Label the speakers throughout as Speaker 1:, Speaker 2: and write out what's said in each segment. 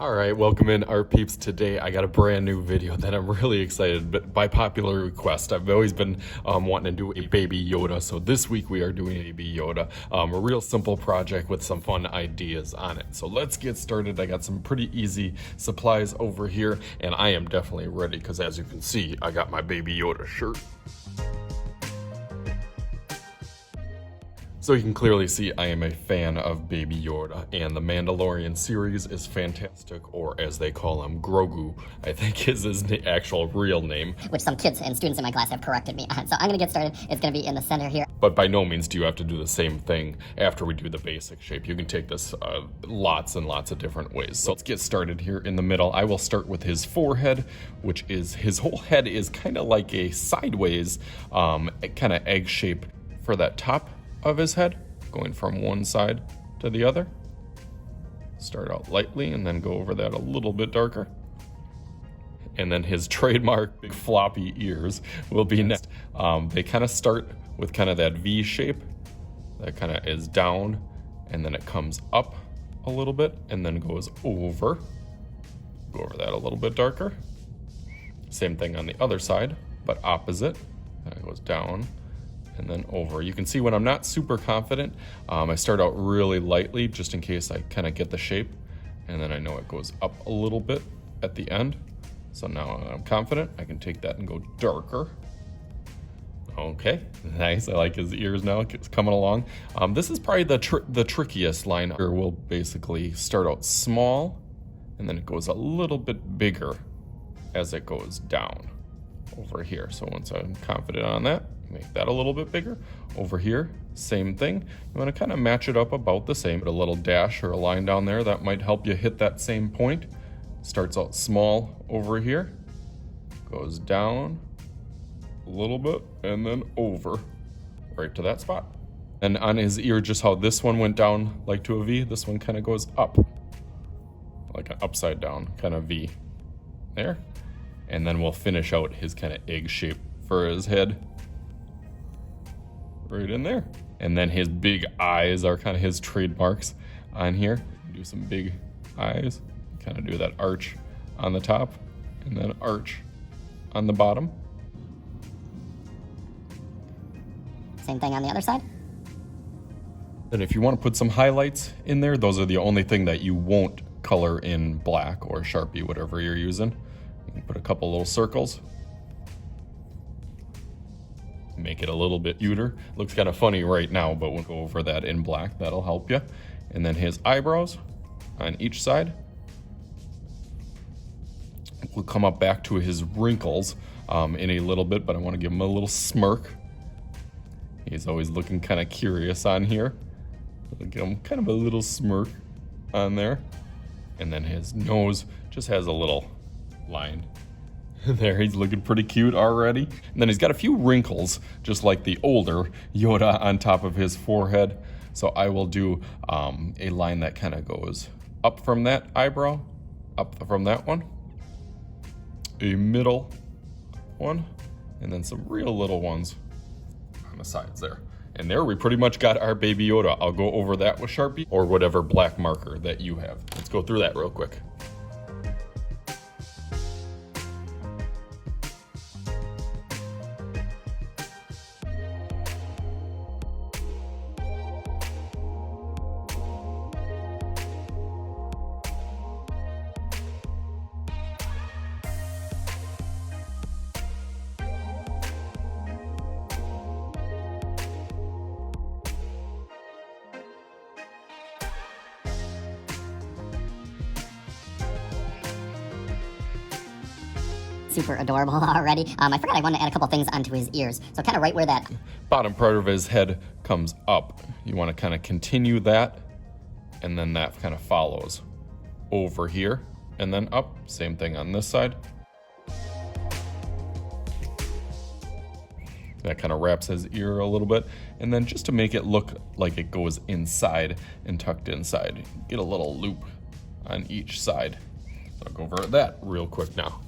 Speaker 1: All right, welcome in our peeps. Today I got a brand new video that I'm really excited, but by popular request. I've always been wanting to do a baby Yoda, so this week we are doing a baby Yoda, a real simple project with some fun ideas on it. So let's get started. I got some pretty easy supplies over here, and I am definitely ready because as you can see, I got my baby Yoda shirt. So you can clearly see I am a fan of Baby Yoda, and the Mandalorian series is fantastic, or as they call him, Grogu, I think is his actual real name.
Speaker 2: Which some kids and students in my class have corrected me on. So I'm gonna get started. It's gonna be in the center here.
Speaker 1: But by no means do you have to do the same thing after we do the basic shape. You can take this lots and lots of different ways. So let's get started here in the middle. I will start with his forehead, which is, his whole head is kind of like a sideways kind of egg shape for that top of his head, going from one side to the other. Start out lightly and then go over that a little bit darker. And then his trademark big floppy ears will be next. They kind of start with kind of that V shape that kind of is down, and then it comes up a little bit and then goes over. Go over that a little bit darker. Same thing on the other side, but opposite. And it goes down and then over. You can see when I'm not super confident, I start out really lightly just in case I kind of get the shape, and then I know it goes up a little bit at the end. So now I'm confident, I can take that and go darker. Okay, nice. I like his ears now. It's coming along. This is probably the trickiest line. We'll basically start out small, and then it goes a little bit bigger as it goes down over here. So once I'm confident on that, make that a little bit bigger. Over here, same thing. You want to kind of match it up about the same. Put a little dash or a line down there that might help you hit that same point. Starts out small over here, goes down a little bit, and then over right to that spot. And on his ear, just how this one went down like to a V, this one kind of goes up like an upside down kind of V there. And then we'll finish out his kind of egg shape for his head right in there. And then his big eyes are kind of his trademarks on here. Do some big eyes, kind of do that arch on the top and then arch on the bottom.
Speaker 2: Same thing on the other side.
Speaker 1: And if you want to put some highlights in there, those are the only thing that you won't color in black or Sharpie, whatever you're using. You can put a couple little circles. Make it a little bit cuter. Looks kind of funny right now, but we'll go over that in black. That'll help you. And then his eyebrows on each side. We'll come up back to his wrinkles in a little bit, but I want to give him a little smirk. He's always looking kind of curious on here. I'll give him kind of a little smirk on there. And then his nose just has a little line there. He's looking pretty cute already. And then he's got a few wrinkles, just like the older Yoda on top of his forehead. So I will do a line that kind of goes up from that eyebrow, up from that one, a middle one, and then some real little ones on the sides there. And there we pretty much got our baby Yoda. I'll go over that with Sharpie or whatever black marker that you have. Let's go through that real quick.
Speaker 2: Super adorable already. I forgot I wanted to add a couple things onto his ears. So kind of right where that
Speaker 1: bottom part of his head comes up, you want to kind of continue that, and then that kind of follows over here and then up. Same thing on this side. That kind of wraps his ear a little bit. And then just to make it look like it goes inside and tucked inside, get a little loop on each side. So I'll go over that real quick now.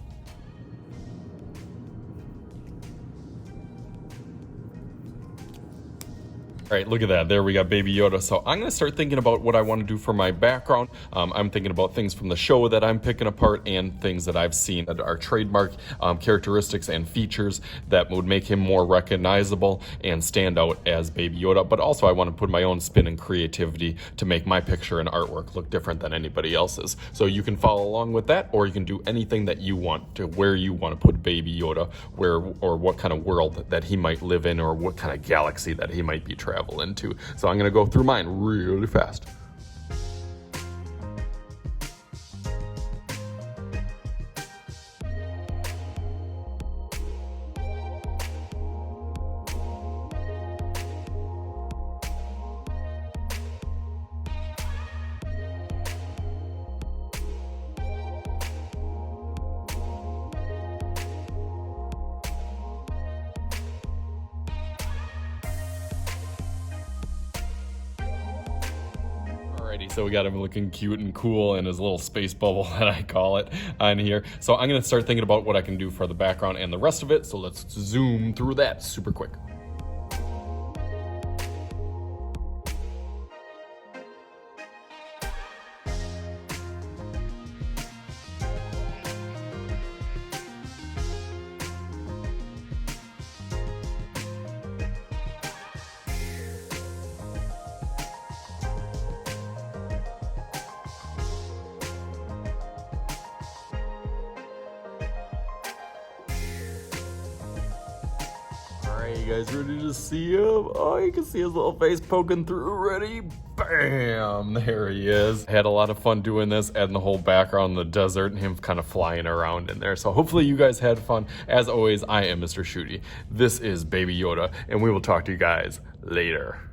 Speaker 1: All right, look at that. There we got Baby Yoda. So I'm going to start thinking about what I want to do for my background. I'm thinking about things from the show that I'm picking apart and things that I've seen that are trademark characteristics and features that would make him more recognizable and stand out as Baby Yoda. But also I want to put my own spin and creativity to make my picture and artwork look different than anybody else's. So you can follow along with that, or you can do anything that you want to where you want to put Baby Yoda, where or what kind of world that he might live in, or what kind of galaxy that he might be traveling into. So I'm going to go through mine really fast. Alrighty, so we got him looking cute and cool in his little space bubble that I call it on here. So I'm going to start thinking about what I can do for the background and the rest of it. So let's zoom through that super quick. Alright, you guys ready to see him? Oh, you can see his little face poking through. Ready? Bam! There he is. Had a lot of fun doing this, adding the whole background in the desert and him kind of flying around in there. So hopefully you guys had fun. As always, I am Mr. Shooty. This is Baby Yoda, and we will talk to you guys later.